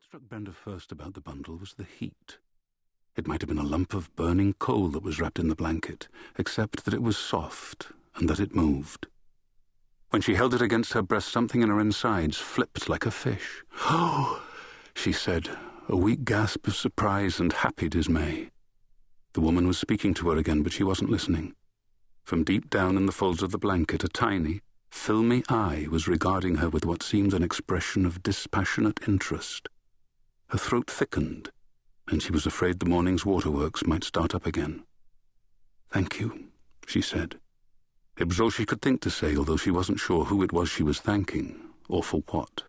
What struck Brenda first about the bundle was the heat. It might have been a lump of burning coal that was wrapped in the blanket, except that it was soft and that it moved. When she held it against her breast, something in her insides flipped like a fish. "Oh!" she said, a weak gasp of surprise and happy dismay. The woman was speaking to her again, but she wasn't listening. From deep down in the folds of the blanket, a tiny, filmy eye was regarding her with what seemed an expression of dispassionate interest. Her throat thickened, and she was afraid the morning's waterworks might start up again. "Thank you," she said. It was all she could think to say, although she wasn't sure who it was she was thanking, or for what.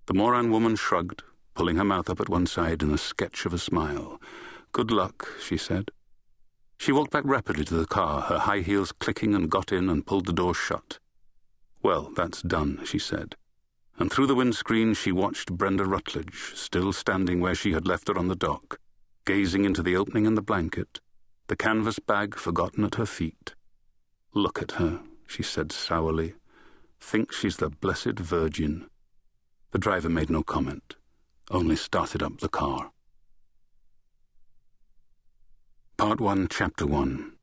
The Moran woman shrugged, pulling her mouth up at one side in a sketch of a smile. "Good luck," she said. She walked back rapidly to the car, her high heels clicking, and got in and pulled the door shut. "Well, that's done," she said. And through the windscreen she watched Brenda Rutledge, still standing where she had left her on the dock, gazing into the opening in the blanket, the canvas bag forgotten at her feet. "Look at her," she said sourly. "Think she's the Blessed Virgin." The driver made no comment, only started up the car. Part 1, Chapter 1.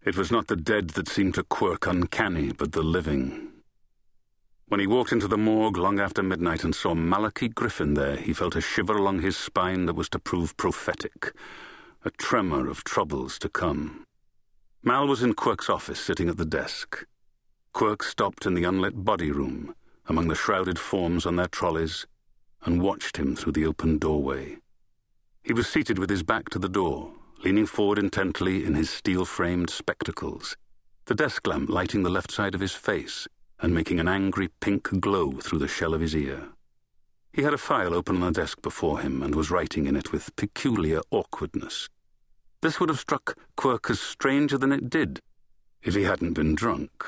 It was not the dead that seemed to Quirke uncanny, but the living. When he walked into the morgue long after midnight and saw Malachy Griffin there, he felt a shiver along his spine that was to prove prophetic, a tremor of troubles to come. Mal was in Quirke's office, sitting at the desk. Quirke stopped in the unlit body room, among the shrouded forms on their trolleys, and watched him through the open doorway. He was seated with his back to the door, leaning forward intently in his steel-framed spectacles, the desk lamp lighting the left side of his face and making an angry pink glow through the shell of his ear. He had a file open on the desk before him and was writing in it with peculiar awkwardness. This would have struck Quirke as stranger than it did if he hadn't been drunk.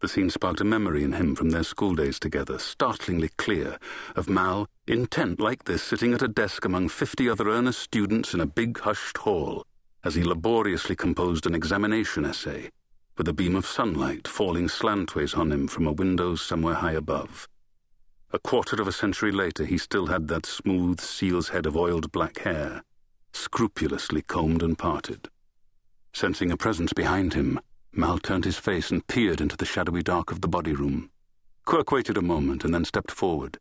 The scene sparked a memory in him from their school days together, startlingly clear, of Mal, intent like this, sitting at a desk among 50 other earnest students in a big hushed hall, as he laboriously composed an examination essay, with a beam of sunlight falling slantways on him from a window somewhere high above. A quarter of a century later he still had that smooth seal's head of oiled black hair, scrupulously combed and parted. Sensing a presence behind him, Mal turned his face and peered into the shadowy dark of the body room. Quirke waited a moment and then stepped forward,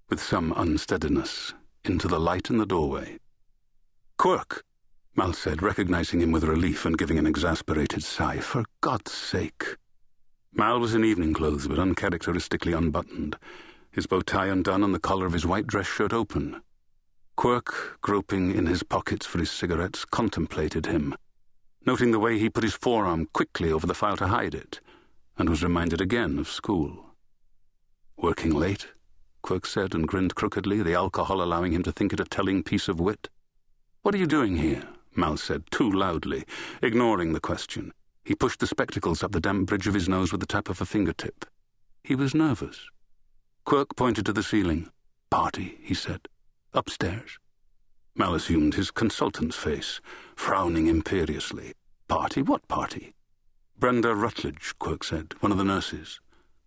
with some unsteadiness, into the light in the doorway. "Quirke," Mal said, recognizing him with relief and giving an exasperated sigh. "For God's sake." Mal was in evening clothes, but uncharacteristically unbuttoned, his bow tie undone and the collar of his white dress shirt open. Quirke, groping in his pockets for his cigarettes, contemplated him, noting the way he put his forearm quickly over the file to hide it, and was reminded again of school. "Working late?" Quirke said, and grinned crookedly, the alcohol allowing him to think it a telling piece of wit. "What are you doing here?" Mal said, too loudly, ignoring the question. He pushed the spectacles up the damp bridge of his nose with the tap of a fingertip. He was nervous. Quirke pointed to the ceiling. "Party," he said. "Upstairs." Mal assumed his consultant's face, frowning imperiously. "Party? What party?" "Brenda Rutledge," Quirke said, "one of the nurses.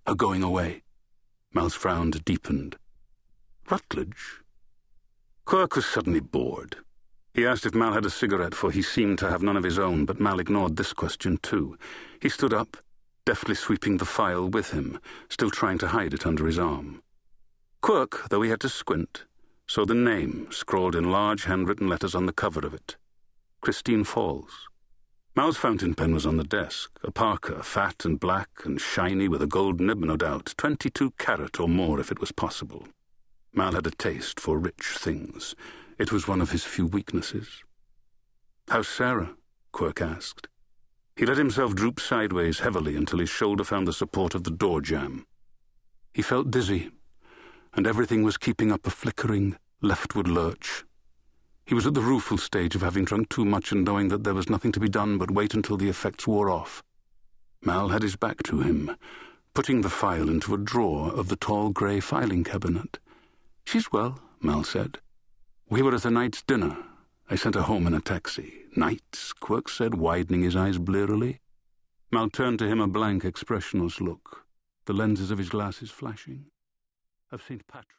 Her going away." Mal's frown deepened. "Rutledge?" Quirke was suddenly bored. He asked if Mal had a cigarette, for he seemed to have none of his own, but Mal ignored this question too. He stood up, deftly sweeping the file with him, still trying to hide it under his arm. Quirke, though he had to squint, saw the name scrawled in large handwritten letters on the cover of it. Christine Falls. Mal's fountain pen was on the desk, a Parker, fat and black and shiny with a gold nib, no doubt, 22 carat or more if it was possible. Mal had a taste for rich things. It was one of his few weaknesses. "How's Sarah?" Quirke asked. He let himself droop sideways heavily until his shoulder found the support of the door jamb. He felt dizzy, and everything was keeping up a flickering, leftward lurch. He was at the rueful stage of having drunk too much and knowing that there was nothing to be done but wait until the effects wore off. Mal had his back to him, putting the file into a drawer of the tall grey filing cabinet. "She's well," Mal said. "We were at a night's dinner. I sent her home in a taxi." "Nights?" Quirke said, widening his eyes blearily. Mal turned to him a blank, expressionless look, the lenses of his glasses flashing. "Of St. Patrick."